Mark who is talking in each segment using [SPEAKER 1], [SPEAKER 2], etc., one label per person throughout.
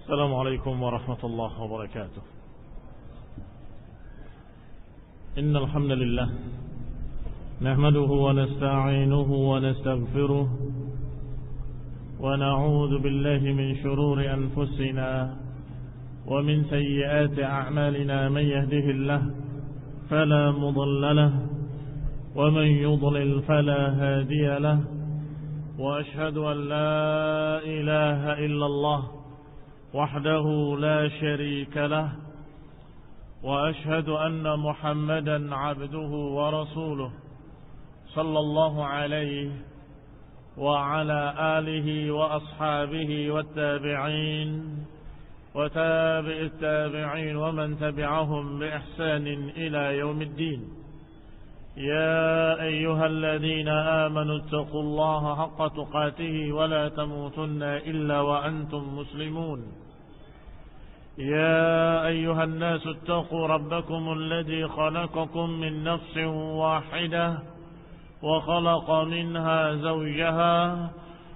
[SPEAKER 1] السلام عليكم ورحمة الله وبركاته. إن الحمد لله نحمده ونستعينه ونستغفره ونعوذ بالله من شرور أنفسنا ومن سيئات أعمالنا. من يهده الله فلا مضل له ومن يضلل فلا هادي له، وأشهد أن لا إله إلا الله وحده لا شريك له، وأشهد أن محمدا عبده ورسوله صلى الله عليه وعلى آله وأصحابه والتابعين وتابع التابعين ومن تبعهم بإحسان إلى يوم الدين. يا أيها الذين آمنوا اتقوا الله حق تقاته ولا تموتن إلا وأنتم مسلمون. يا أيها الناس اتقوا ربكم الذي خلقكم من نفس واحدة وخلق منها زوجها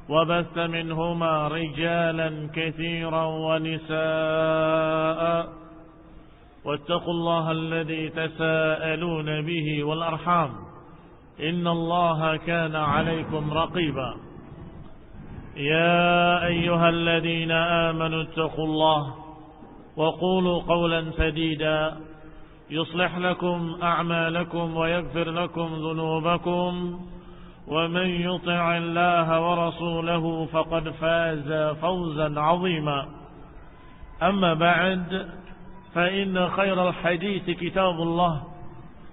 [SPEAKER 1] وبث منهما رجالا كثيرا ونساء، واتقوا الله الذي تساءلون به والأرحام إن الله كان عليكم رقيبا. يا أيها الذين آمنوا اتقوا الله وقولوا قولا سديدا يصلح لكم أعمالكم ويغفر لكم ذنوبكم، ومن يطع الله ورسوله فقد فاز فوزا عظيما. أما بعد، فإن خير الحديث كتاب الله،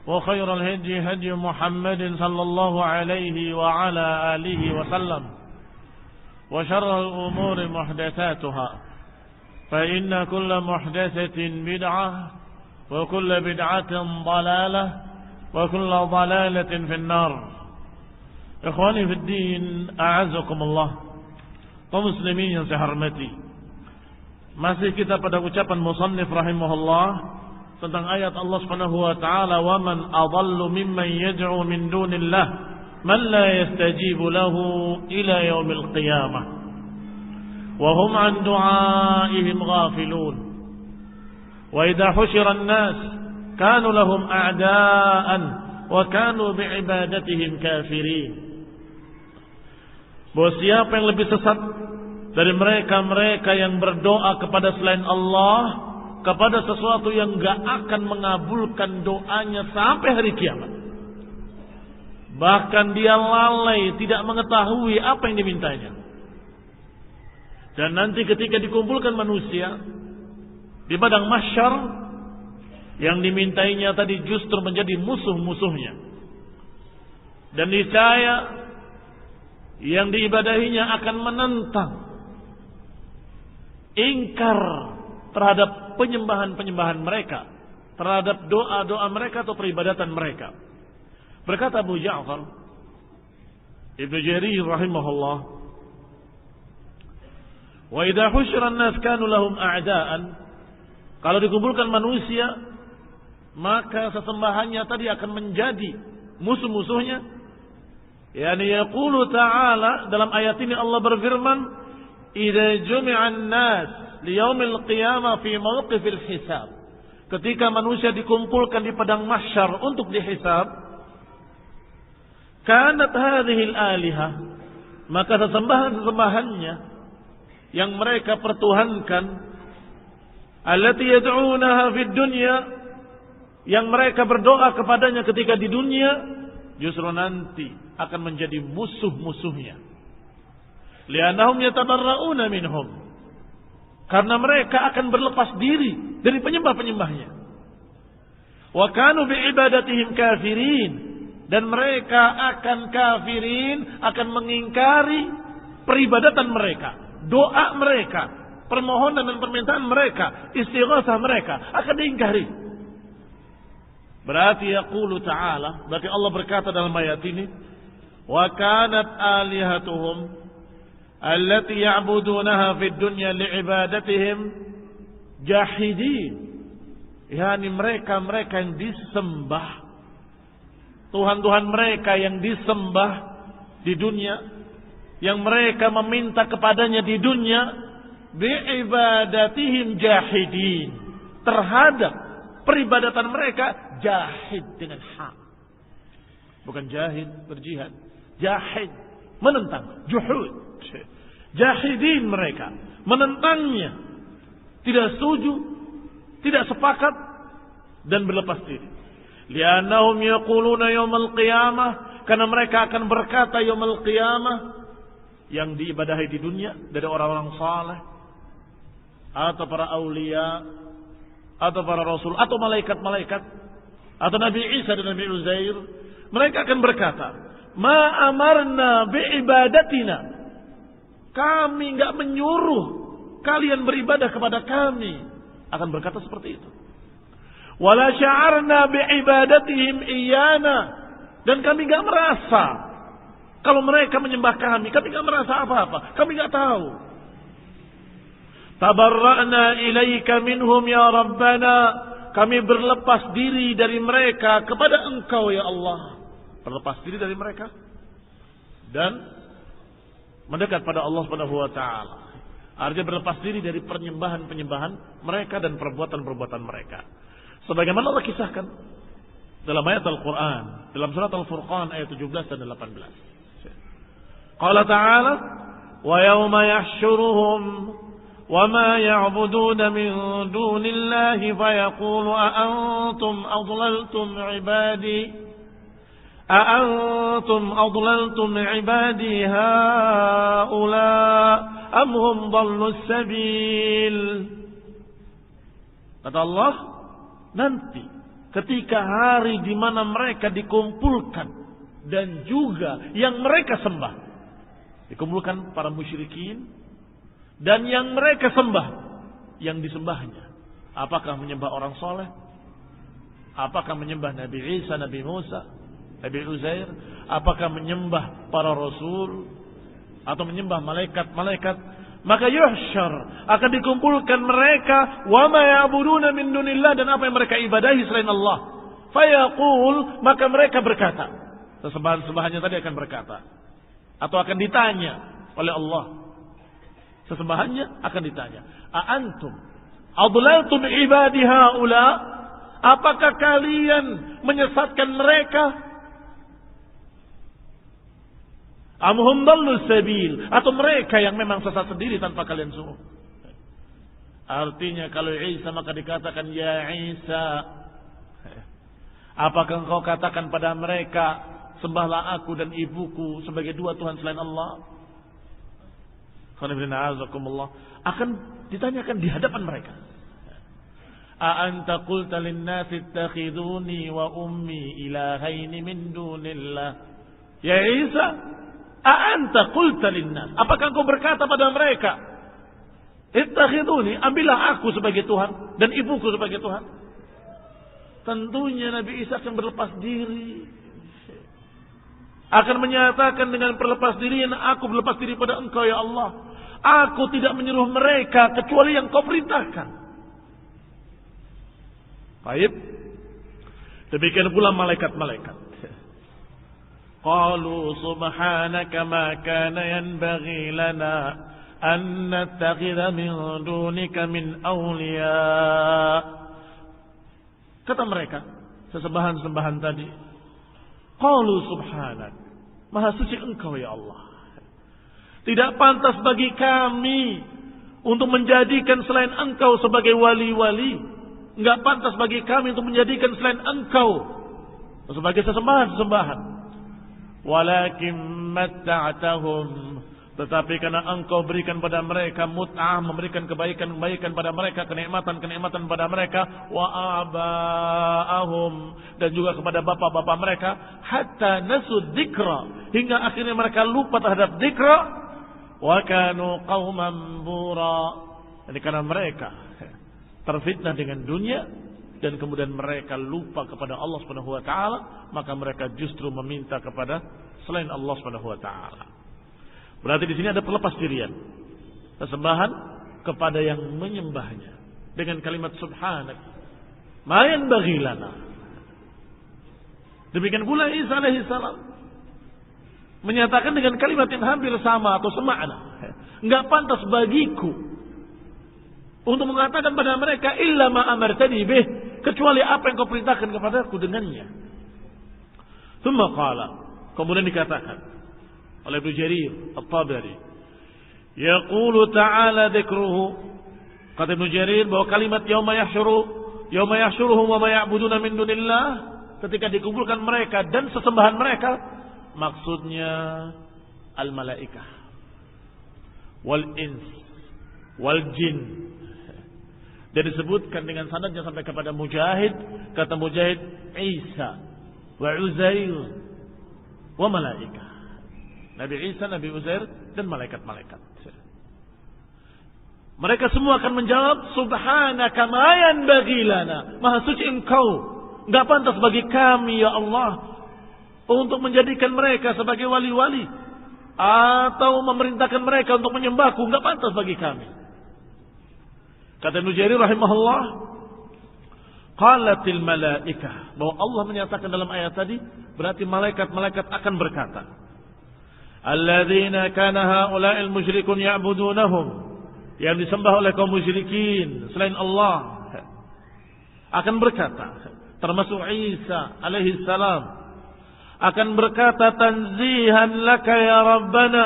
[SPEAKER 1] وخير الهدي هدي محمد صلى الله عليه وعلى آله وسلم، وشر الأمور محدثاتها، فإن كل محدثة بدعة وكل بدعة ضلالة وكل ضلالة في النار. إخواني في الدين، أعزكم الله. kaum muslimin yang saya hormati, masih kita pada ucapan musannif rahimahullah tentang ayat Allah Subhanahu wa taala, "Wa man adallu mimman yad'u min dunillah man la yastajibu lahu ila yaumil qiyamah wa hum 'an du'aihim ghafilun wa idza hushira an-nas kanu lahum a'da'an wa kanu bi'ibadatihim kafirin." Bahwa siapa yang lebih sesat dari mereka yang berdoa kepada selain Allah, kepada sesuatu yang gak akan mengabulkan doanya sampai hari kiamat. Bahkan dia lalai, tidak mengetahui apa yang dimintanya. Dan nanti ketika dikumpulkan manusia di padang mahsyar, yang dimintainya tadi justru menjadi musuh-musuhnya. Dan niscaya yang diibadahinya akan menentang, ingkar terhadap penyembahan-penyembahan mereka, terhadap doa-doa mereka atau peribadatan mereka. Berkata Abu Ja'far Ibnu Jarir rahimahullah, "Wa idza husyira an-nas kanu lahum a'da'an." Kalau dikumpulkan manusia, maka sesembahannya tadi akan menjadi musuh-musuhnya. Yani yaqulu ta'ala, dalam ayat ini Allah berfirman, "Idza jumi'an nas liyaumil qiyamah fi mawqifil hisab." Ketika manusia dikumpulkan di padang mahsyar untuk dihisab, kanat hadhil alihah, maka sesembahan-sesembahannya yang mereka pertuhankan, allati yad'unaha fid dunya, yang mereka berdoa kepadanya ketika di dunia, justru nanti akan menjadi musuh-musuhnya. Li'annahum yatabarra'una minhum, karena mereka akan berlepas diri dari penyembah-penyembahnya. Wa kanu bi'ibadatihim kafirin, dan mereka akan kafirin, akan mengingkari peribadatan mereka, doa mereka, permohonan dan permintaan mereka, istighatsah mereka akan diingkari. Berarti yaqulu ta'ala, berarti Allah berkata dalam ayat ini, "Wa kanat alihatuhum allati ya'budunaha fid dunya li'ibadatihim jahidin." Yani mereka yang disembah, Tuhan-Tuhan mereka yang disembah di dunia, yang mereka meminta kepadanya di dunia, bi'ibadatihim jahidin, terhadap peribadatan mereka jahid dengan hak. Bukan jahid berjihad, jahid menentang, juhud. Jahidin mereka menentangnya, tidak setuju, tidak sepakat dan berlepas diri. Li'annahum yaquluna yaumal qiyamah, karena mereka akan berkata yaumal qiyamah, yang diibadahi di dunia dari orang-orang saleh atau para aulia atau para rasul atau malaikat-malaikat atau Nabi Isa dan Nabi Uzair, mereka akan berkata, ma amarna bi ibadatina, kami enggak menyuruh kalian beribadah kepada kami. Akan berkata seperti itu. Wala sya'arna bi ibadatihim iyana, dan kami enggak merasa kalau mereka menyembah kami enggak merasa apa-apa, kami enggak tahu. Tabarra'na ilaika minhum ya Rabbana, kami berlepas diri dari mereka kepada Engkau ya Allah. Berlepas diri dari mereka dan mendekat pada Allah Subhanahu wa taala. Artinya berlepas diri dari penyembahan-penyembahan mereka dan perbuatan-perbuatan mereka. Sebagaimana Allah kisahkan dalam ayat Al-Qur'an, dalam surat Al-Furqan ayat 17 dan 18. Qala ta'ala, wa yawma yahsyuruhum wa ma ya'buduna min dunillahi fayaqulu a antum adlaltum ibadi أأنتم أضللتم عبادي هؤلاء أم هم ضلوا السبيل. Kata Allah, nanti ketika hari di mana mereka dikumpulkan dan juga yang mereka sembah, dikumpulkan para musyrikin dan yang mereka sembah, yang disembahnya apakah menyembah orang soleh, apakah menyembah Nabi Isa, Nabi Musa, Nabi Uzair, apakah menyembah para rasul atau menyembah malaikat-malaikat, maka yuhsyar, akan dikumpulkan mereka, wa ma ya'buduna min dunillah, dan apa yang mereka ibadahi selain Allah. Fayaqul, maka mereka berkata, sesembahan-sembahannya tadi akan berkata atau akan ditanya oleh Allah. Sesembahannya akan ditanya, a antum adlaltum ibadi haula, apakah kalian menyesatkan mereka? Amhum dallu sabil, atau mereka yang memang sesat sendiri tanpa kalian suruh. Artinya kalau Isa maka dikatakan ya Isa, apakah engkau katakan pada mereka sembahlah aku dan ibuku sebagai dua Tuhan selain Allah? Akan ditanyakan di hadapan mereka. A anta qulta lin-nasi ittakhiduni wa ummi ilahaini min dunillah. Ya Isa, a'anta qulta linnas, apakah engkau berkata pada mereka, ittakhiduni, ambillah aku sebagai Tuhan dan ibuku sebagai Tuhan? Tentunya Nabi Isa akan berlepas diri, akan menyatakan dengan berlepas diri, aku berlepas diri pada engkau ya Allah, aku tidak menyuruh mereka kecuali yang kau perintahkan. Baik, demikian pula malaikat-malaikat. Qalu subhanaka ma kana yanbaghi lana an nattakhidha min dunika min awliya. Kata mereka, sesembahan-sembahan tadi, qalu subhanak, maha suci engkau ya Allah, tidak pantas bagi kami untuk menjadikan selain engkau sebagai wali-wali, enggak pantas bagi kami untuk menjadikan selain engkau sebagai sesembahan-sesembahan. Walakin matta'tahum, tetapi karena engkau berikan pada mereka mut'ah, memberikan kebaikan-kebaikan pada mereka, kenikmatan-kenikmatan pada mereka, wa aba'ahum, dan juga kepada bapak-bapak mereka, hatta nasu dzikra, hingga akhirnya mereka lupa terhadap dzikra, wa kanu qauman bura. Jadi karena mereka terfitnah dengan dunia dan kemudian mereka lupa kepada Allah Subhanahu wa taala, maka mereka justru meminta kepada selain Allah Subhanahu wa taala. Berarti di sini ada pelepas dirian, sesembahan kepada yang menyembahnya dengan kalimat subhanak, ma yanbaghi lana. Demikian pula Isa alaihi salam menyatakan dengan kalimat yang hampir sama atau semakna, enggak pantas bagiku untuk mengatakan pada mereka illa ma amartani bih, kecuali apa yang kau perintahkan kepadaku dengannya. Tsumma qala, kemudian dikatakan oleh Ibnu Jarir At-Tabari, yaqulu ta'ala dzikruhu, kata Ibnu Jarir bahwa kalimat yauma yahsyuruhum wa ma ya'buduna min dunillah, ketika dikumpulkan mereka dan sesembahan mereka, maksudnya al-malaikah wal ins wal jin. Dan disebutkan dengan sanadnya sampai kepada Mujahid, kata Mujahid, Isa wa Uzair wa malaikah. Nabi Isa, Nabi Uzair dan malaikat-malaikat. Mereka semua akan menjawab, subhanaka ma yanbaghi lana, maha suci engkau, enggak pantas bagi kami ya Allah untuk menjadikan mereka sebagai wali-wali atau memerintahkan mereka untuk menyembahku, enggak pantas bagi kami. Kata Ibnu Jarir rahimahullah, qalatil malaikah, bahwa Allah menyatakan dalam ayat tadi, berarti malaikat-malaikat akan berkata, alladzina kana haula'il musyrikun ya'budunahum, yang disembah oleh kaum musyrikin selain Allah, akan berkata, termasuk Isa alaihi salam, akan berkata, tanzihan laka ya Rabbana,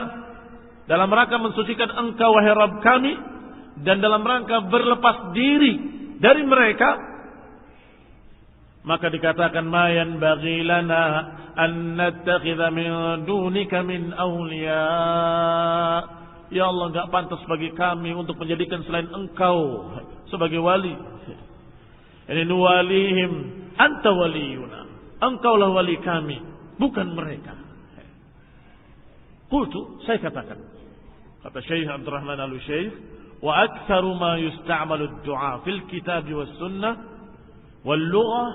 [SPEAKER 1] dalam rangka mensucikan engkau wahai Rabb kami, dan dalam rangka berlepas diri dari mereka, maka dikatakan ma yanbaghi lana an nattakhidha min dunika min awliya, ya Allah, enggak pantas bagi kami untuk menjadikan selain engkau sebagai wali. Ini nuwalihim anta waliyuna, engkaulah wali kami, bukan mereka. Qultu, saya katakan, kata Syekh Abdurrahman Al-Utsyaif, wa aktsaru ma yusta'malu ad-du'a fil kitab was sunnah wal lughah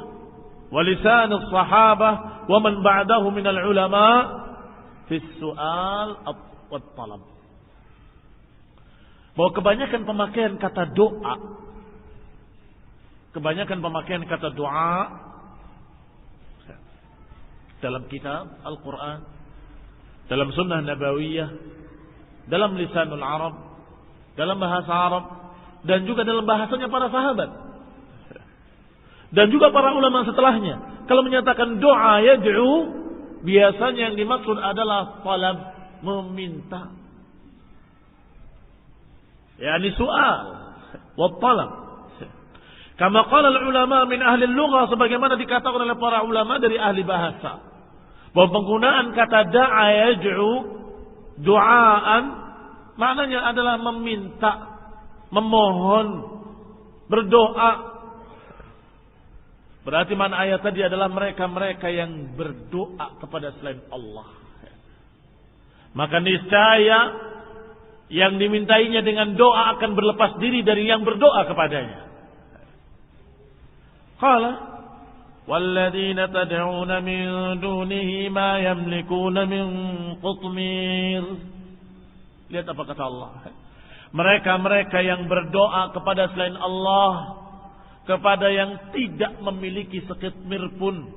[SPEAKER 1] wa lisan as-sahabah wa man ba'dahu min al-ulama fi as-su'al wat talab. Bahwa kebanyakan pemakaian kata doa, dalam kitab Al-Quran, dalam sunnah nabawiyah, dalam lisanul Arab, dalam bahasa Arab, dan juga dalam bahasanya para sahabat, dan juga para ulama setelahnya, kalau menyatakan doa yad'u, biasanya yang dimaksud adalah talab, meminta, yakni soal wa talab. Kama qala ulama min ahli lughah, sebagaimana dikatakan oleh para ulama dari ahli bahasa, bahwa penggunaan kata da'a yad'u, du'aan, maknanya adalah meminta, memohon, berdoa. Berarti mana ayat tadi adalah mereka-mereka yang berdoa kepada selain Allah. Maka niscaya yang dimintainya dengan doa akan berlepas diri dari yang berdoa kepadanya. Qala walladzina tad'una min dunihi ma yamlikuna min qutmir. Lihat apa kata Allah. Mereka-mereka yang berdoa kepada selain Allah, kepada yang tidak memiliki sekitmir pun,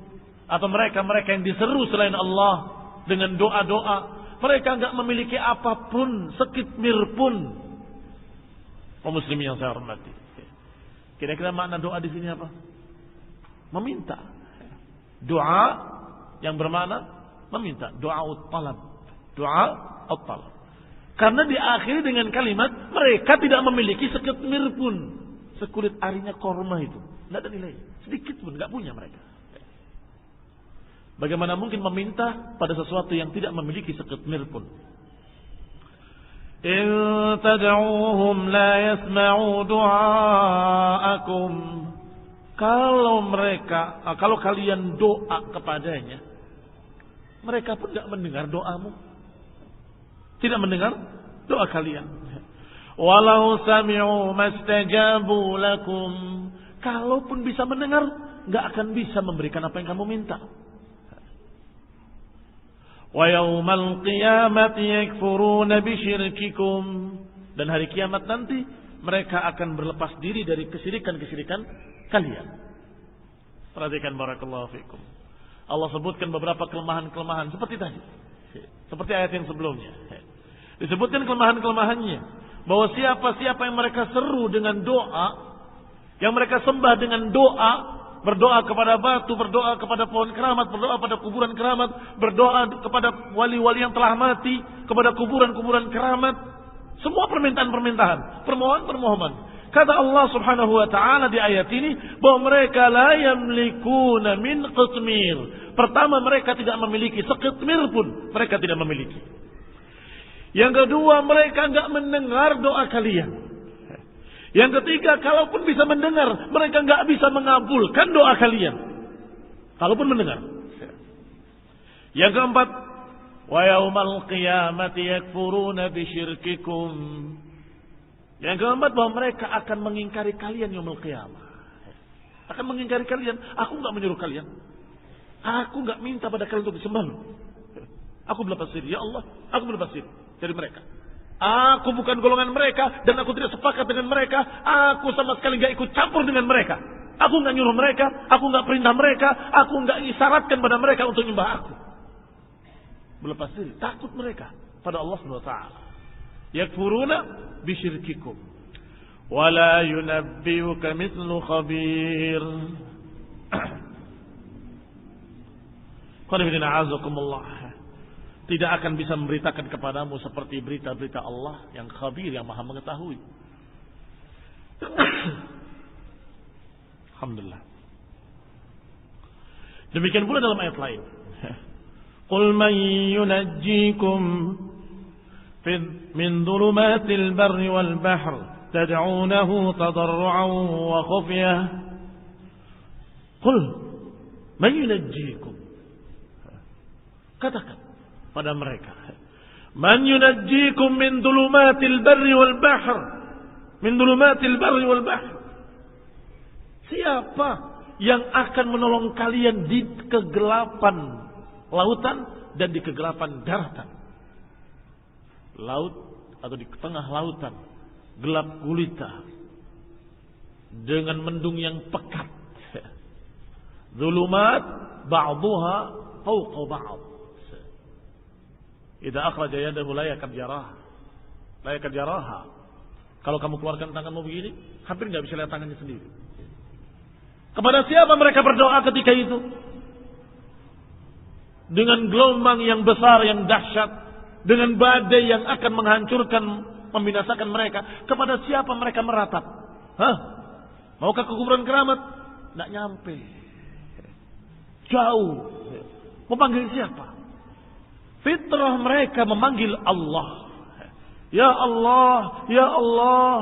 [SPEAKER 1] atau mereka-mereka yang diseru selain Allah dengan doa-doa, mereka enggak memiliki apapun, sekitmir pun. Kaum muslimin yang saya hormati, kira-kira makna doa di sini apa? Meminta. Doa yang bermakna meminta, doa talab, doa talab. Karena diakhiri dengan kalimat mereka tidak memiliki sekitmir pun, sekulit arinya korma itu, tidak ada nilai, sedikit pun nggak punya mereka. Bagaimana mungkin meminta pada sesuatu yang tidak memiliki sekitmir pun? In tad'uuhum la yasma'u du'aakum. Kalau kalian doa kepadanya, mereka pun tidak mendengar doamu. Tidak mendengar doa kalian. Walau sami'u mastajabu lakum. Kalaupun bisa mendengar, enggak akan bisa memberikan apa yang kamu minta. Wa yaumal qiyamati yakfuruna bisyirkikum. Dan hari kiamat nanti mereka akan berlepas diri dari kesyirikan-kesyirikan kalian. Perhatikan barakallahu fikum. Allah sebutkan beberapa kelemahan-kelemahan seperti tadi. Seperti ayat yang sebelumnya. Disebutkan kelemahan-kelemahannya. bahwa siapa-siapa yang mereka seru dengan doa, yang mereka sembah dengan doa, berdoa kepada batu, berdoa kepada pohon keramat, berdoa pada kuburan keramat, berdoa kepada wali-wali yang telah mati, kepada kuburan-kuburan keramat, semua permintaan-permintaan, permohonan-permohonan. Kata Allah Subhanahu wa taala di ayat ini bahwa mereka la yamlikuna min qitmir. Pertama, mereka tidak memiliki sekitmir pun, mereka tidak memiliki. Yang kedua, mereka enggak mendengar doa kalian. Yang ketiga, kalaupun bisa mendengar, mereka enggak bisa mengabulkan doa kalian. Kalaupun mendengar. Yang keempat, wa yaumal qiyamati yakfuruna bisyirkikum. Yang keempat, bahwa mereka akan mengingkari kalian yaumul qiyamah. Akan mengingkari kalian. Aku enggak menyuruh kalian. Aku enggak minta pada kalian untuk disembah. Aku berlepas diri. Ya Allah, aku berlepas diri dari mereka. Aku bukan golongan mereka dan aku tidak sepakat dengan mereka. Aku sama sekali enggak ikut campur dengan mereka. Aku enggak nyuruh mereka. Aku enggak perintah mereka. Aku enggak isyaratkan pada mereka untuk nyembah aku. Berlepas diri. Takut mereka pada Allah Subhanahu wa taala. Yakfuruna bisyirkikum wala yunabbiuka mithlu khabir. Tidak akan bisa memberitakan kepadamu seperti berita-berita Allah yang khabir, yang maha mengetahui. Alhamdulillah. Demikian pula dalam ayat lain. Qul man yunajjikum min dhulumatil barri wal bahr tad'unahu tadarruan wa khufyah. Qul man yunajjikum. Katakan pada mereka, man yunajjikum min dhulumatil barri wal bahr, min dhulumatil barri wal bahr. Siapa yang akan menolong kalian di kegelapan lautan dan di kegelapan daratan? Laut atau di tengah lautan gelap gulita dengan mendung yang pekat. Zulumat ba'dhuha fawqa ba'd. Idza akhraja yadahu la yakad yaraha. Kalau kamu keluarkan tanganmu begini, hampir enggak bisa lihat tangannya sendiri. Kepada siapa mereka berdoa ketika itu? Dengan gelombang yang besar, yang dahsyat, dengan badai yang akan menghancurkan, membinasakan mereka. Kepada siapa mereka meratap? Maukah ke kuburan keramat? Tidak nyampe. Jauh. Memanggil siapa? Fitrah mereka memanggil Allah. Ya Allah, Ya Allah.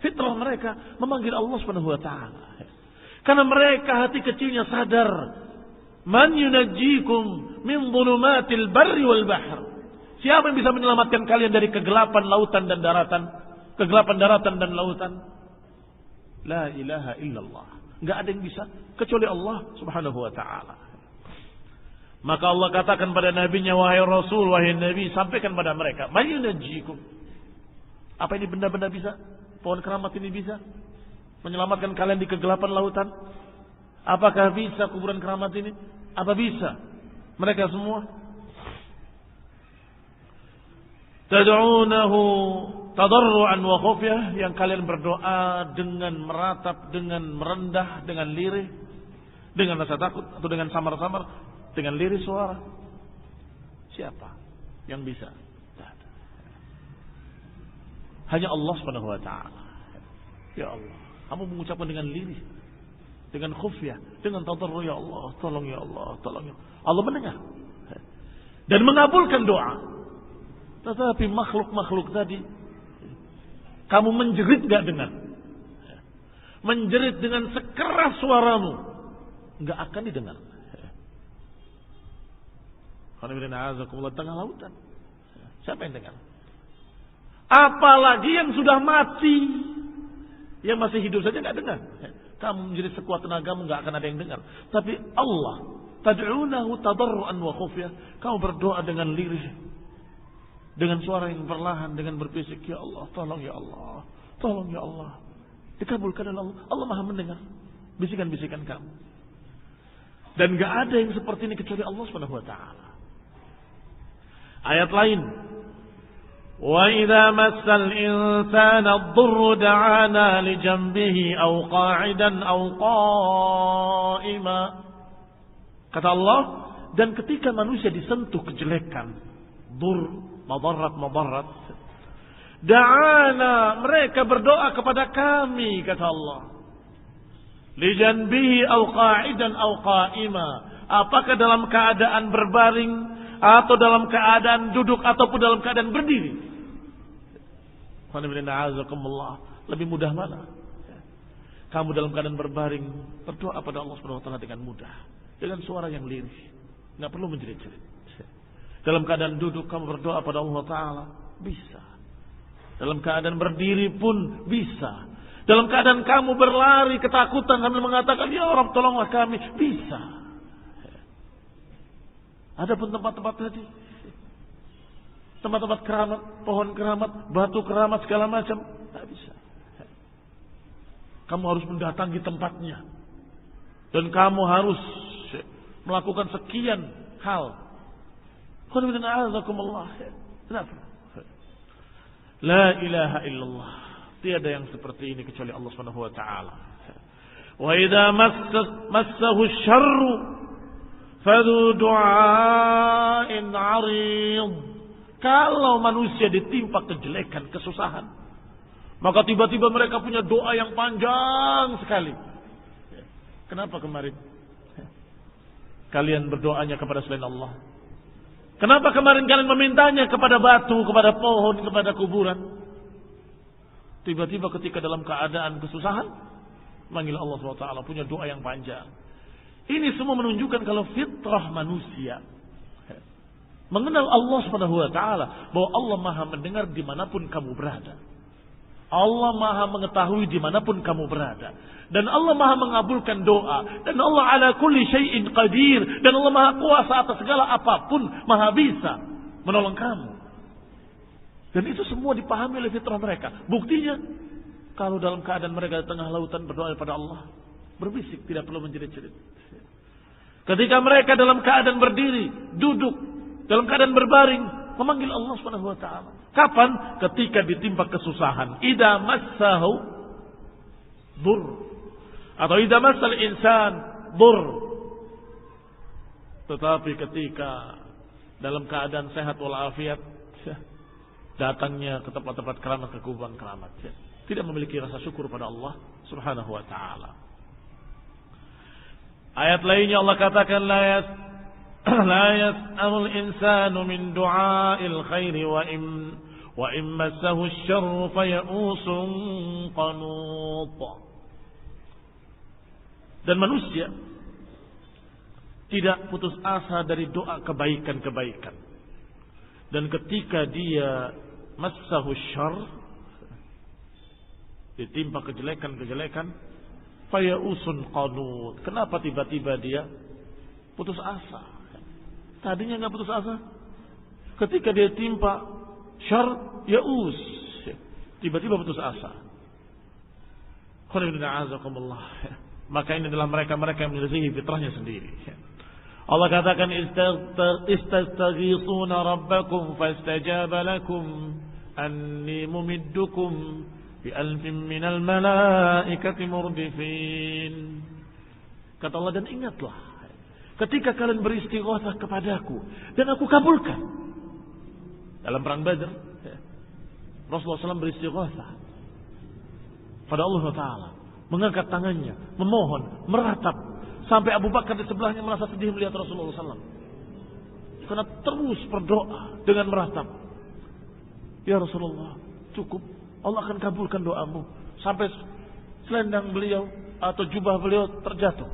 [SPEAKER 1] Fitrah mereka memanggil Allah Subhanahu wa taala. Karena mereka hati kecilnya sadar, man yunajjikum min dhulumatil barri wal bahr. Siapa yang bisa menyelamatkan kalian dari kegelapan lautan dan daratan? Kegelapan daratan dan lautan? La ilaha illallah. Enggak ada yang bisa kecuali Allah Subhanahu wa taala. Maka Allah katakan pada nabinya, wahai Rasul, wahai Nabi, sampaikan pada mereka, man yunajjikum. Apa ini benda-benda bisa? Pohon keramat ini bisa menyelamatkan kalian di kegelapan lautan? Apakah bisa kuburan keramat ini? Apa bisa? Mereka semua tad'unahu tadarruan wa khufyah, yang kalian berdoa dengan meratap, dengan merendah, dengan lirih, dengan rasa takut atau dengan samar-samar, dengan lirih suara. Siapa yang bisa? Hanya Allah Subhanahu wa taala. Ya Allah, kamu mengucapkan dengan lirih, dengan khufyah, dengan tadarru, ya Allah, tolong ya Allah, tolong ya Allah. Allah mendengar dan mengabulkan doa. Tetapi makhluk-makhluk tadi, kamu menjerit gak dengar? Menjerit dengan sekeras suaramu, gak akan didengar. Alhamdulillah, tengah lautan, siapa yang dengar? Apalagi yang sudah mati, yang masih hidup saja gak dengar. Kamu menjadi sekuat tenagamu, gak akan ada yang dengar. Tapi Allah, tad'unahu tadarruan wa khufyah, kamu berdoa dengan lirih, dengan suara yang perlahan, dengan berbisik, ya Allah, tolong ya Allah, tolong ya Allah. Dikabulkan oleh Allah. Allah Maha mendengar bisikan-bisikan kamu. Dan gak ada yang seperti ini kecuali Allah Subhanahu wa taala. Ayat lain, Wa idza massal insana ad-durru da'ana li janbihi aw qa'idan aw qa'ima. Kata Allah, dan ketika manusia disentuh kejelekan, dur, madarat, da'ana, mereka berdoa kepada kami, kata Allah. Li janbihi aw qa'idan aw qa'ima. Apakah dalam keadaan berbaring atau dalam keadaan duduk ataupun dalam keadaan berdiri? Lebih mudah mana? Kamu dalam keadaan berbaring berdoa pada Allah Subhanahu wa taala dengan mudah, dengan suara yang lirih, enggak perlu menjerit-jerit. Dalam keadaan duduk kamu berdoa pada Allah taala, bisa. Dalam keadaan berdiri pun bisa. Dalam keadaan kamu berlari ketakutan sambil mengatakan, "Ya Rabb, tolonglah kami," bisa. Adapun tempat-tempat tadi, tempat-tempat keramat, pohon keramat, batu keramat, segala macam, tak bisa. Kamu harus mendatangi tempatnya. Dan kamu harus melakukan sekian hal. Kenapa? La ilaha illallah. Tiada yang seperti ini kecuali Allah Subhanahu wa taala. Wa idza massahu syarru fadhu du'ain 'arid. Kalau manusia ditimpa kejelekan, kesusahan, maka tiba-tiba mereka punya doa yang panjang sekali. Kenapa kemarin kalian berdoanya kepada selain Allah? Kenapa kemarin kalian memintanya kepada batu, kepada pohon, kepada kuburan? Tiba-tiba ketika dalam keadaan kesusahan, manggil Allah SWT, punya doa yang panjang. Ini semua menunjukkan kalau fitrah manusia mengenal Allah Subhanahu wa taala, bahwa Allah Maha mendengar dimanapun kamu berada. Allah Maha mengetahui dimanapun kamu berada. Dan Allah Maha mengabulkan doa. Dan Allah ala kulli syai'in qadir. Dan Allah Maha kuasa atas segala apapun, Maha bisa menolong kamu. Dan itu semua dipahami oleh fitrah mereka. Buktinya, kalau dalam keadaan mereka di tengah lautan berdoa kepada Allah, berbisik, tidak perlu menjerit-jerit. Ketika mereka dalam keadaan berdiri, duduk, dalam keadaan berbaring, memanggil Allah Subhanahu wa taala. Kapan? Ketika ditimpa kesusahan. Idza massahu dur, atau idza massal insan dur. Tetapi ketika dalam keadaan sehat walafiat, datangnya ke tempat-tempat keramat, ke kuburan keramat, tidak memiliki rasa syukur pada Allah Subhanahu wa taala. Ayat lainnya Allah katakan, la yas'amul insanu min du'a'il khairi wa in massahu asy-syarru faya'usun qanut. Dan manusia tidak putus asa dari doa kebaikan-kebaikan. Dan ketika dia massahu asy-syarr, ditimpa kejelekan-kejelekan, faya'usun qanut. Kenapa tiba-tiba dia putus asa? Tadinya enggak putus asa. Ketika dia timpa syarr, ya'us, tiba-tiba putus asa. Maka ini adalah mereka-mereka yang menyelisihi fitrahnya sendiri. Allah katakan, istastaghisuna rabbakum fastajaba lakum anni mumiddukum bi alfin minal malaikati murdifin. Kata Allah, dan ingatlah ketika kalian beristighatsah kepadaku dan aku kabulkan. Dalam perang Badar, Rasulullah SAW beristighatsah pada Allah Taala, mengangkat tangannya, memohon, meratap, sampai Abu Bakar di sebelahnya merasa sedih melihat Rasulullah SAW, karena terus berdoa dengan meratap. Ya Rasulullah, cukup, Allah akan kabulkan doamu. Sampai selendang beliau atau jubah beliau terjatuh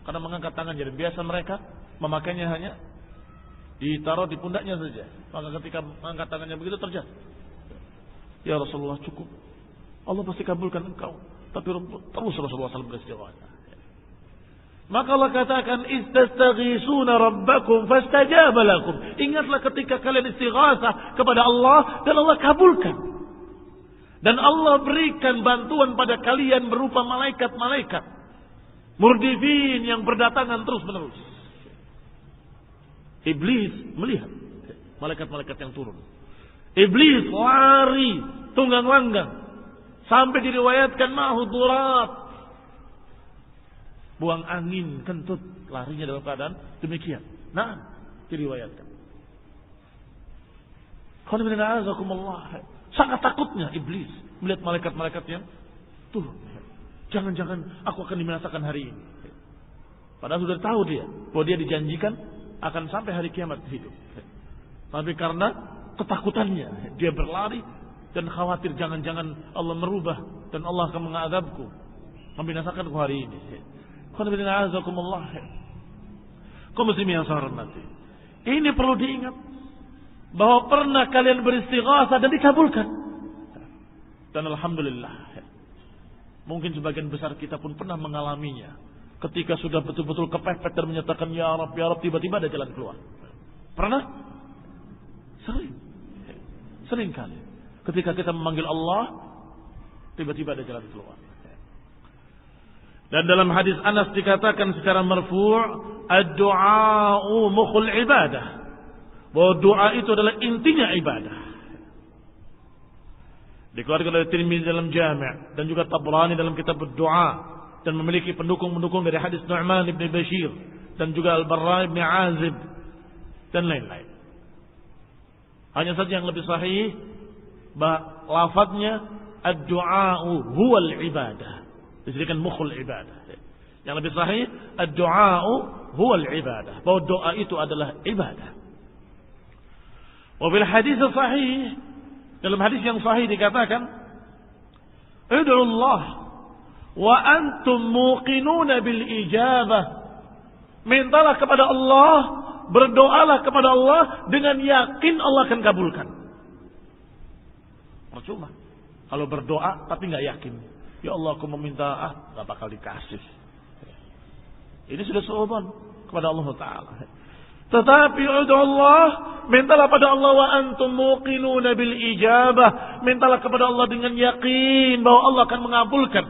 [SPEAKER 1] karena mengangkat tangannya. Dan biasa mereka memakainya hanya ditaruh di pundaknya saja. Maka ketika mengangkat tangannya begitu terjatuh. Ya Rasulullah, cukup, Allah pasti kabulkan engkau. Tapi terus Rasulullah SAW beristighatsah. Maka Allah katakan, istastaghisuna rabbakum fastajaba lakum. Ingatlah ketika kalian istighatsah kepada Allah dan Allah kabulkan. Dan Allah berikan bantuan pada kalian berupa malaikat-malaikat murdifin yang berdatangan terus-menerus. Iblis melihat malaikat-malaikat yang turun. Iblis lari tunggang langgang sampai diriwayatkan mahudurat, buang angin kentut, larinya dalam keadaan demikian. Nah, diriwayatkan. Sangat takutnya iblis melihat malaikat-malaikat yang turun. Jangan-jangan aku akan dibinasakan hari ini. Padahal sudah tahu dia bahwa dia dijanjikan akan sampai hari kiamat hidup. Tapi karena ketakutannya dia berlari dan khawatir jangan-jangan Allah merubah dan Allah akan mengadabku, membinasakan hari ini. Kaum muslimin yang saya hormati, ini perlu diingat bahwa pernah kalian beristighatsah dan dikabulkan. Dan alhamdulillah, mungkin sebagian besar kita pun pernah mengalaminya. Ketika sudah betul-betul kepepet dan menyatakan ya Rabb, tiba-tiba ada jalan keluar. Pernah? Sering kali. Ketika kita memanggil Allah, tiba-tiba ada jalan keluar. Dan dalam hadis Anas dikatakan secara marfu', ad-du'a'u mukhul ibadah. Bahwa doa itu adalah intinya ibadah. Dikeluarkan oleh Tirmidzi dalam Jami' dan juga Tabrani dalam kitab Ad-Du'a, dan memiliki pendukung-pendukung dari hadis Nu'man ibn Bashir dan juga Al-Barra ibn Azib dan lain-lain. Hanya saja yang lebih sahih lafadznya ad-du'a'u huwal ibadah, disebutkan mukhul ibadah. Yang lebih sahih ad-du'a'u huwal ibadah, bahwa doa itu adalah ibadah. Wabil hadis sahih, dalam hadis yang sahih dikatakan, ud'u Allah wa antum muqinuna bil ijabah. Mintalah kepada Allah, berdoalah kepada Allah dengan yakin Allah akan kabulkan. Percuma kalau berdoa tapi nggak yakin. Ya Allah, aku meminta nggak bakal dikasih. Ini sudah suudzon kepada Allah Taala. Tetapi ud'u Allah, mintalah pada Allah wa antum muqinuna bil ijabah. Mintalah kepada Allah dengan yakin bahwa Allah akan mengabulkan.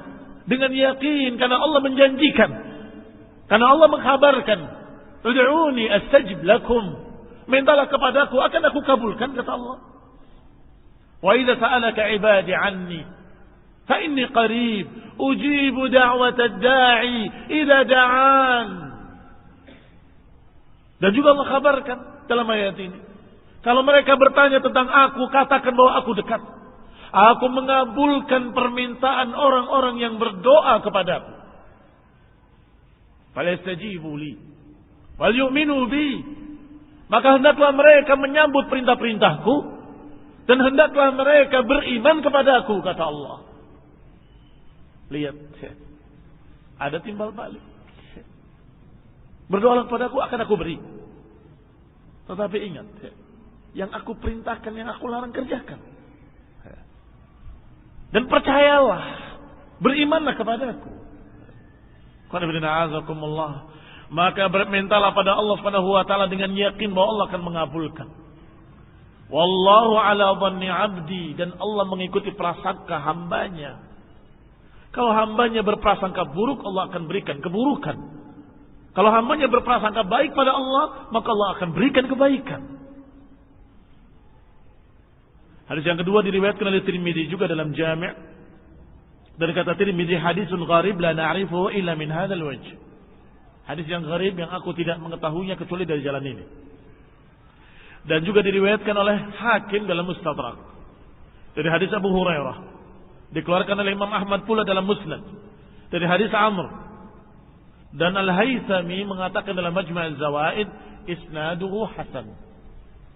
[SPEAKER 1] Dengan yakin karena Allah menjanjikan. Karena Allah mengkhabarkan, ud'uni astajib lakum. Mintalah kepadaku akan aku kabulkan, kata Allah. Wa idza sa'alaka 'ibadi 'anni fa inni qarib ujibu da'watad da'i idza da'an. Dan juga Allah kabarkan dalam ayat ini, kalau mereka bertanya tentang aku, katakan bahwa aku dekat. Aku mengabulkan permintaan orang-orang yang berdoa kepadaku. Falastajibu li wal yu'minu bi. Maka hendaklah mereka menyambut perintah-perintahku dan hendaklah mereka beriman kepadaku, kata Allah. Lihat, ada timbal balik. Berdoalah kepadaku akan aku beri. Tetapi ingat, yang aku perintahkan, yang aku larang kerjakan. Dan percayalah, berimanlah kepadaku. Maka bermintalah pada Allah Subhanahu wa taala dengan yakin bahwa Allah akan mengabulkan. Wallahu ala dhanni 'abdi, dan Allah mengikuti prasangka hambanya. Kalau hambanya berprasangka buruk, Allah akan berikan keburukan. Kalau hambanya berprasangka baik pada Allah, maka Allah akan berikan kebaikan. Hadis yang kedua diriwayatkan oleh Tirmidzi juga dalam Jami'. Dan kata Tirmidzi, hadisun gharib la na'rifuhu illa min hadzal wajh. Hadis yang gharib yang aku tidak mengetahuinya kecuali dari jalan ini. Dan juga diriwayatkan oleh Hakim dalam Mustadrak. Dari hadis Abu Hurairah. Dikeluarkan oleh Imam Ahmad pula dalam Musnad. Dari hadis Amr. Dan Al-Haythami mengatakan dalam Majma' al-Zawaid, isnaduhu hasan.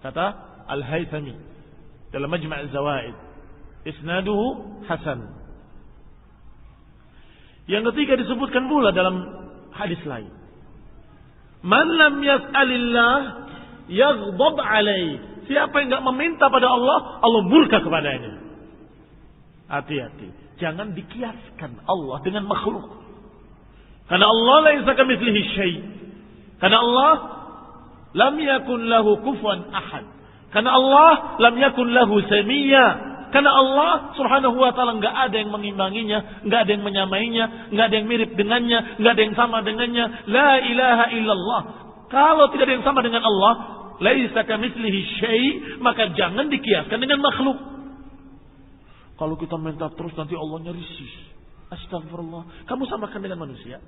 [SPEAKER 1] Kata Al-Haythami dalam Majma' al-Zawaid, isnaduhu hasan. Yang ketiga disebutkan pula dalam hadis lain, man lam yas'alillah yaghdab alaih. Siapa yang enggak meminta pada Allah, Allah murka kepadanya. Hati-hati, jangan dikiaskan Allah dengan makhluk. Karena Allah laisa kamitslihi syai'. Karena Allah lam yakun lahu kufuwan ahad. Karena Allah lam yakun lahu samiyya. Karena Allah Subhanahu wa taala enggak ada yang mengimbanginya, enggak ada yang menyamainya, enggak ada yang mirip dengannya, enggak ada yang sama dengannya. La ilaha illallah. Kalau tidak ada yang sama dengan Allah, laisa kamitslihi syai', maka jangan dikiaskan dengan makhluk. Kalau kita minta terus nanti Allahnya risih. Astagfirullah. Kamu samakan dengan manusia.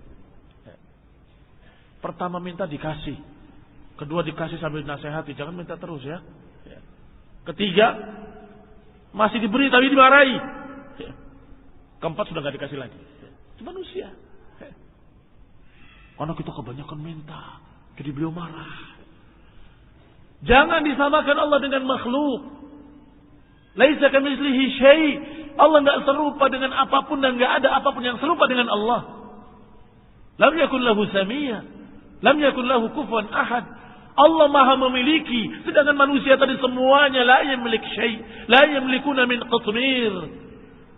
[SPEAKER 1] Pertama minta dikasih. Kedua dikasih sambil nasihati. Jangan minta terus ya. Ketiga masih diberi tapi dimarahi. Keempat sudah gak dikasih lagi. Itu manusia. Karena kita kebanyakan minta. Jadi beliau marah. Jangan disamakan Allah dengan makhluk. Laisa kamitslihi syai'. Allah enggak serupa dengan apapun dan enggak ada apapun yang serupa dengan Allah. Lam yakul lahu samia. Lam yakul lahu kufuwan ahad. Allah Maha memiliki, sedangkan manusia tadi semuanya la yamlik syai', la yamlikuna min qitmir.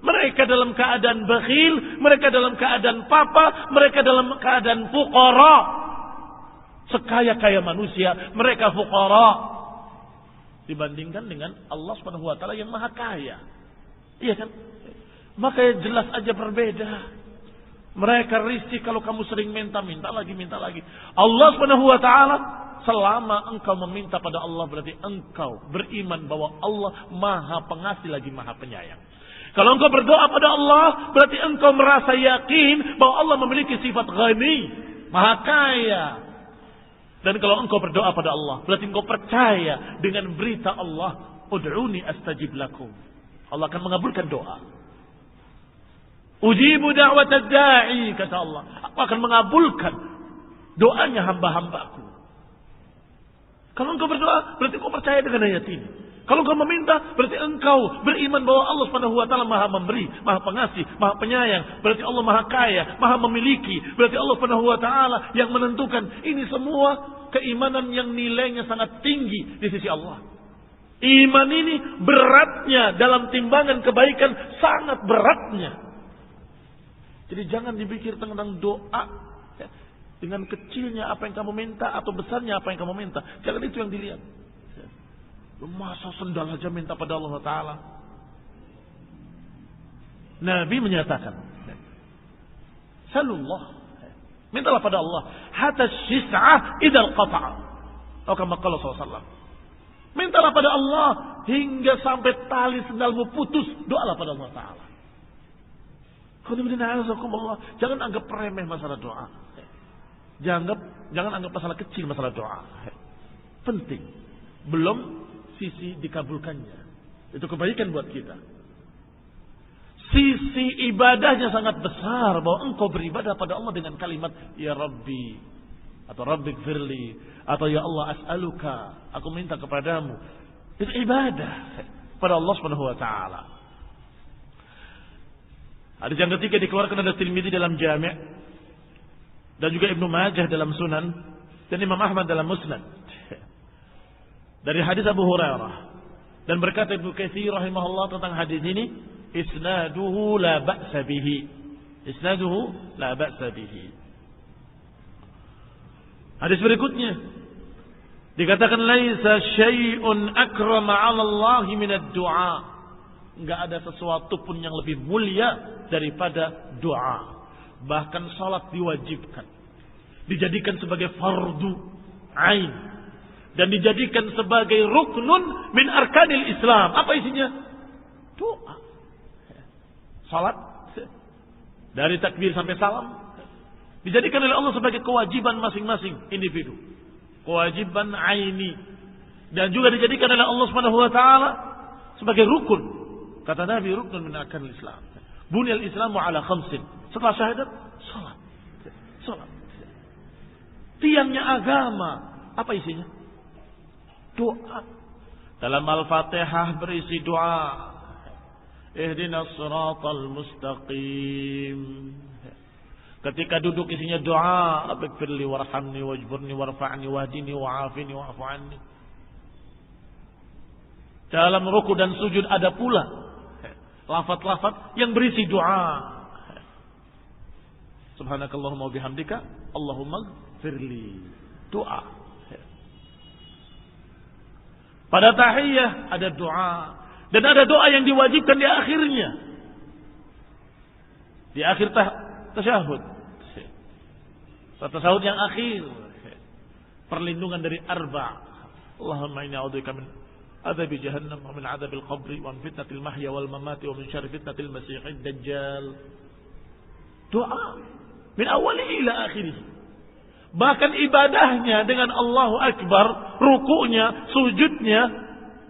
[SPEAKER 1] Mereka dalam keadaan bakhil, mereka dalam keadaan papa, mereka dalam keadaan fuqara. Sekaya-kaya manusia, mereka fuqara. Dibandingkan dengan Allah Subhanahu wa taala yang maha kaya. Iya kan? Maka jelas aja berbeda. Mereka risih kalau kamu sering minta lagi. Allah Subhanahu wa taala, selama engkau meminta pada Allah berarti engkau beriman bahwa Allah maha pengasih lagi maha penyayang. Kalau engkau berdoa pada Allah berarti engkau merasa yakin bahwa Allah memiliki sifat ghani, maha kaya. Dan kalau engkau berdoa pada Allah, berarti engkau percaya dengan berita Allah, ud'uni astajib lakum. Allah akan mengabulkan doa. Ujibu da'watad da'i, kata Allah. Aku akan mengabulkan doanya hamba-hambaku. Kalau engkau berdoa, berarti engkau percaya dengan ayat ini. Kalau engkau meminta, berarti engkau beriman bahwa Allah Subhanahu wa taala maha memberi, maha pengasih, maha penyayang. Berarti Allah maha kaya, maha memiliki. Berarti Allah Subhanahu wa taala yang menentukan. Ini semua keimanan yang nilainya sangat tinggi di sisi Allah. Iman ini beratnya dalam timbangan kebaikan, sangat beratnya. Jadi jangan dipikir tentang doa dengan kecilnya apa yang kamu minta atau besarnya apa yang kamu minta. Jangan itu yang dilihat. Masa sendal saja minta pada Allah Ta'ala. Nabi menyatakan, salullah, mintalah pada Allah, hatta syis'ah idal qata'a. Atau kama qala SAW. Mintalah pada Allah hingga sampai tali sendalmu putus, doalah pada Allah Ta'ala. Jangan anggap remeh masalah doa. Jangan anggap masalah kecil masalah doa. Penting. Belum sisi dikabulkannya. Itu kebaikan buat kita. Sisi ibadahnya sangat besar, bahwa engkau beribadah pada Allah dengan kalimat ya Rabbi atau Rabbighfirli atau ya Allah as'aluka, aku minta kepadamu. Itu ibadah pada Allah Subhanahu wa taala. Hadis yang ketiga dikeluarkan oleh Tirmidzi dalam Jami' dan juga Ibnu Majah dalam Sunan dan Imam Ahmad dalam Musnad. Dari hadis Abu Hurairah, dan berkata Ibnu Katsir rahimahullah tentang hadis ini, isnaduhu la ba'sa bihi. Isnaduhu la ba'sa bihi. Hadis berikutnya dikatakan laisa syai'un akrama 'ala Allah min ad-du'a. Enggak ada sesuatu pun yang lebih mulia daripada doa. Bahkan salat diwajibkan, dijadikan sebagai fardu ain, dan dijadikan sebagai ruknun min arkanil Islam. Apa isinya? Doa. Salat dari takbir sampai salam dijadikan oleh Allah sebagai kewajiban masing-masing individu, kewajiban aini, dan juga dijadikan oleh Allah Subhanahu wa taala sebagai rukun. Kata Nabi, rukun min arkanil Islam. Bunyal Islamu ala khamsin. Setelah syahadat, salat. Salat. Tiangnya agama. Apa isinya? Doa. Dalam Al-Fatihah berisi doa. Ihdinas siratal mustaqim. Ketika duduk isinya doa, Rabbighfirli warhamni wajburni warfa'ni wahdini wa'afini wa'fu anni. Dalam ruku dan sujud ada pula lafaz-lafaz yang berisi doa. Subhanakallahumma wabihamdika Allahumma ighfirli. Doa. Pada tahiyah ada doa, dan ada doa yang diwajibkan di akhirnya. Di akhir tasyahud. Tasyahud yang akhir. Perlindungan dari arba'. Allahumma inni a'udzubika min adzabi jahannam wa min adzabil qabri wa min fitnatil mahya wal mamati wa min syarri fitnatil masiihid dajjal. Doa min awalihi ila akhirih. Bahkan ibadahnya dengan Allahu Akbar, rukuknya, sujudnya,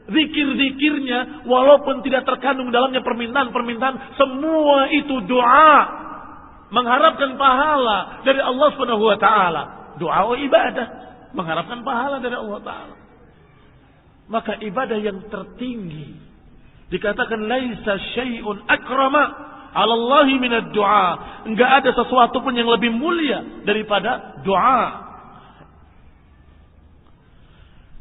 [SPEAKER 1] zikir-zikirnya, walaupun tidak terkandung dalamnya permintaan-permintaan, semua itu doa, mengharapkan pahala dari Allah Subhanahu wa taala. Doa ibadah, mengharapkan pahala dari Allah taala. Maka ibadah yang tertinggi dikatakan laisa syai'un akrama 'ala Allah minad du'a. Enggak ada sesuatu pun yang lebih mulia daripada doa.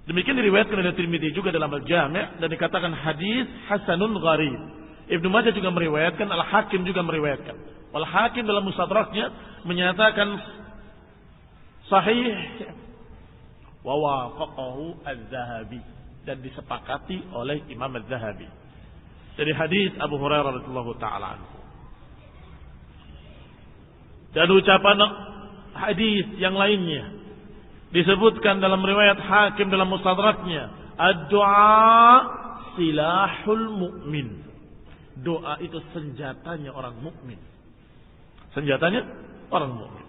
[SPEAKER 1] Demikian diriwayatkan oleh Tirmidzi juga dalam Al-Jami' dan dikatakan hadis hasanun gharib. Ibnu Majah juga meriwayatkan, Al-Hakim juga meriwayatkan. Al-Hakim dalam Mustadraknya menyatakan sahih wa wafaqahu Az-Zahabi dan disepakati oleh Imam Az-Zahabi dari hadis Abu Hurairah radhiyallahu taala anhu. Dan ucapan hadis yang lainnya disebutkan dalam riwayat Hakim dalam Mustadraknya, ad-du'a silahul mu'min. Doa itu senjatanya orang mukmin. Senjatanya orang mukmin.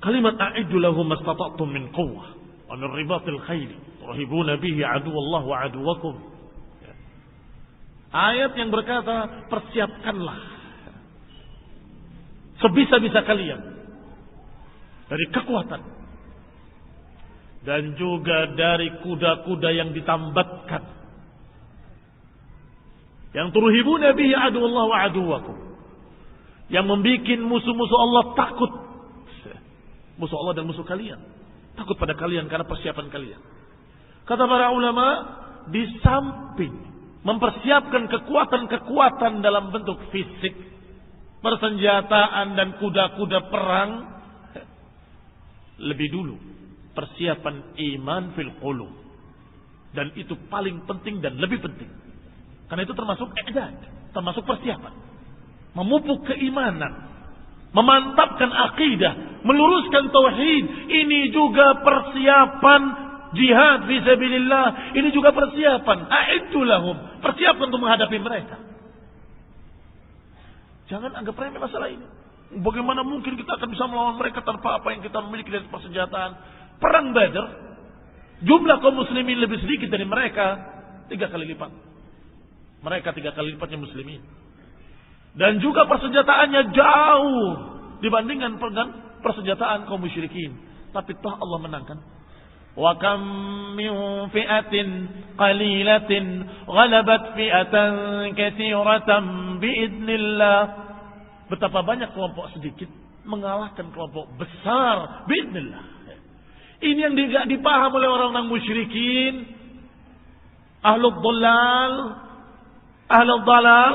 [SPEAKER 1] Kalimat a'iddu lahum mastata'tum min quwwah wa min ribatil khayl turhibuna bihi aduwallahu wa aduwakum. Ayat yang berkata persiapkanlah sebisa-bisa kalian dari kekuatan dan juga dari kuda-kuda yang ditambatkan, yang turhibuna bihi aduwallahu wa aduwakum, yang membikin musuh-musuh Allah takut, musuh Allah dan musuh kalian takut pada kalian karena persiapan kalian. Kata para ulama, di samping mempersiapkan kekuatan-kekuatan dalam bentuk fisik, persenjataan dan kuda-kuda perang, lebih dulu persiapan iman fil qulub. Dan itu paling penting dan lebih penting. Karena itu termasuk i'dad, termasuk persiapan. Memupuk keimanan, memantapkan akidah, meluruskan tauhid. Ini juga persiapan jihad fisabilillah. Ini juga persiapan. A'iddu lahum, persiapan untuk menghadapi mereka. Jangan anggap remeh masalah ini. Bagaimana mungkin kita akan bisa melawan mereka tanpa apa yang kita miliki dari persenjataan? Perang Badar, jumlah kaum muslimin lebih sedikit dari mereka 3 kali lipat. Mereka 3 kali lipatnya muslimin. Dan juga persenjataannya jauh dibandingkan dengan persenjataan kaum musyrikin. Tapi toh Allah menangkan. Wa kam min fi'atin qalilatin ghalabat fi'atan katsiratan biidznillah. Betapa banyak kelompok sedikit mengalahkan kelompok besar biidznillah. Ini yang tidak dipaham oleh orang-orang musyrikin, ahlul dhalal,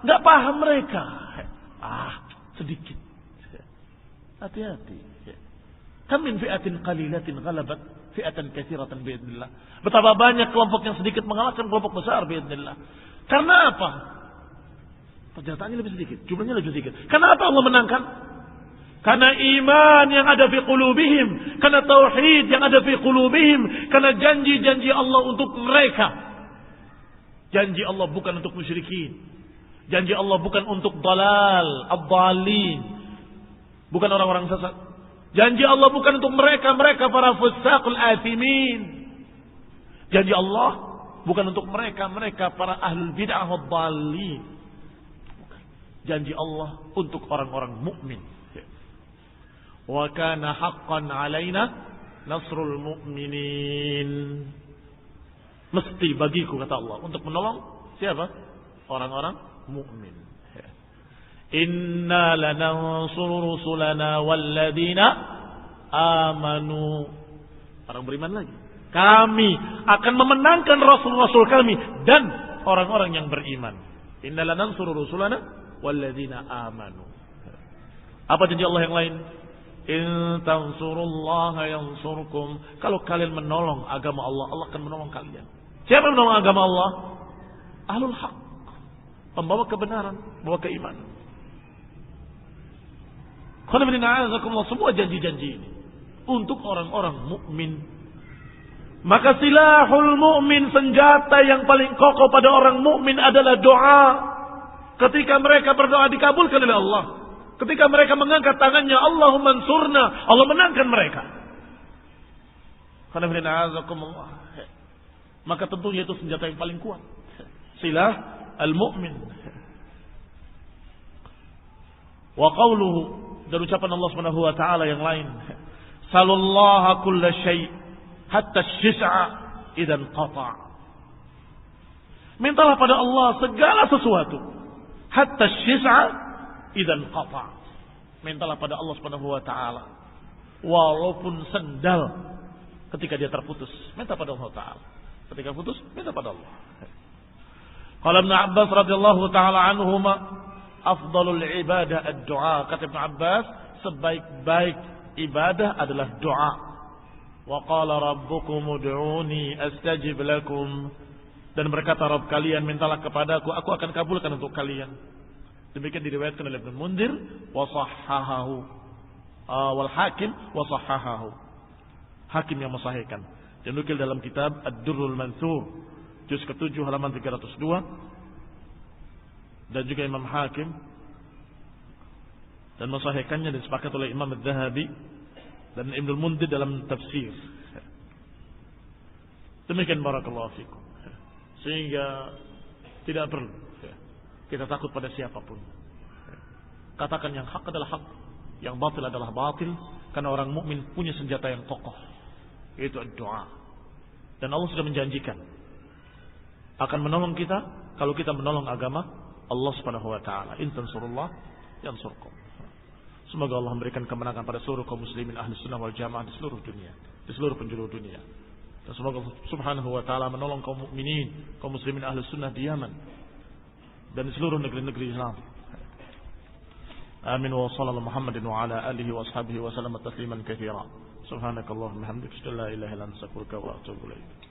[SPEAKER 1] enggak paham mereka. Sedikit. Hati-hati. Kam min fi'atin qalilatin ghalabat fi'atan katsiratan biidznillah. Betapa banyak kelompok yang sedikit mengalahkan kelompok besar biidznillah. Karena apa? Pernyataannya lebih sedikit, jumlahnya lebih sedikit. Kenapa Allah menangkan? Karena iman yang ada fi qulubihim, karena tauhid yang ada fi qulubihim, karena janji-janji Allah untuk mereka. Janji Allah bukan untuk musyrikin. Janji Allah bukan untuk dalal, ad-dhalin. Bukan orang-orang sesat. Janji Allah bukan untuk mereka para fusaqul athimin. Janji Allah bukan untuk mereka para ahlul bid'ah wad-dhalin. Janji Allah untuk orang-orang mukmin. Wa kana haqqan 'alaina nasrul mu'minin. Mesti bagiku, kata Allah, untuk menolong siapa? Orang-orang mukmin. Inna lanansuru rusulana walladzina amanu. Orang beriman lagi. Kami akan memenangkan rasul-rasul kami dan orang-orang yang beriman. Inna lanansuru rusulana walladzina amanu. Apa janji Allah yang lain? In tansurullaha yansurkum. Kalau kalian menolong agama Allah, Allah akan menolong kalian. Siapa yang menolong agama Allah? Ahlul haq, pembawa kebenaran, pembawa keimanan. Semua janji-janji ini untuk orang-orang mukmin Maka silahul mu'min, senjata yang paling kokoh pada orang mukmin adalah doa. Ketika mereka berdoa dikabulkan oleh Allah. Ketika mereka mengangkat tangannya, Allahumma ansurna, Allah menangkan mereka. Maka tentunya itu senjata yang paling kuat. Silah al-mu'min. Wa qawluhu, dan ucapan Allah Subhanahu wa taala yang lain, salullaha kulla syai' hatta syis'a idan qata'. Mintalah pada Allah segala sesuatu hatta syis'a idan qata'. Mintalah pada Allah Subhanahu wa taala walaupun sendal ketika dia terputus, minta pada Allah taala. Ketika putus, minta pada Allah. Qala Ibnu Abbas radhiyallahu taala anhuma, afdalul ibadah ad-du'a. Kata Ibnu Abbas, sebaik-baik ibadah adalah doa. Wa qala rabbukum ud'uni astajib lakum. Dan berkata Rabb kalian, mintalah kepadaku, aku akan kabulkan untuk kalian. Demikian diriwayatkan oleh Ibnu Mundir wa sahhahahu. Wal Hakim wa sahhahahu. Hakim yang mensahihkan. Dan nukil dalam kitab Ad-Durrul Mansur juz ke-7 halaman 302. Dan juga Imam Hakim, dan mensahihkannya disepakati oleh Imam Adz-Dzahabi dan Ibnu Mundir dalam tafsir. Demikian barakallahu fikum. Sehingga tidak perlu kita takut pada siapapun. Katakan yang hak adalah hak, yang batil adalah batil, karena orang mukmin punya senjata yang kokoh, yaitu doa. Dan Allah sudah menjanjikan akan menolong kita kalau kita menolong agama Allah Subhanahu wa taala. In tansurullah yansurkum. Semoga Allah memberikan kemenangan pada seluruh kaum muslimin ahli sunnah wal jamaah di seluruh dunia, di seluruh penjuru dunia. Dan semoga Allah Subhanahu wa taala menolong kaum mukminin, kaum muslimin ahli sunnah di Yaman dan di seluruh negeri-negeri Islam. Amin wa sallallahu Muhammadin wa ala alihi wa ashabihi wa sallam tasliman katsira. Subhanakallahumma wa bihamdika, la ilaha illa anta, astaghfiruka wa atubu ilaik.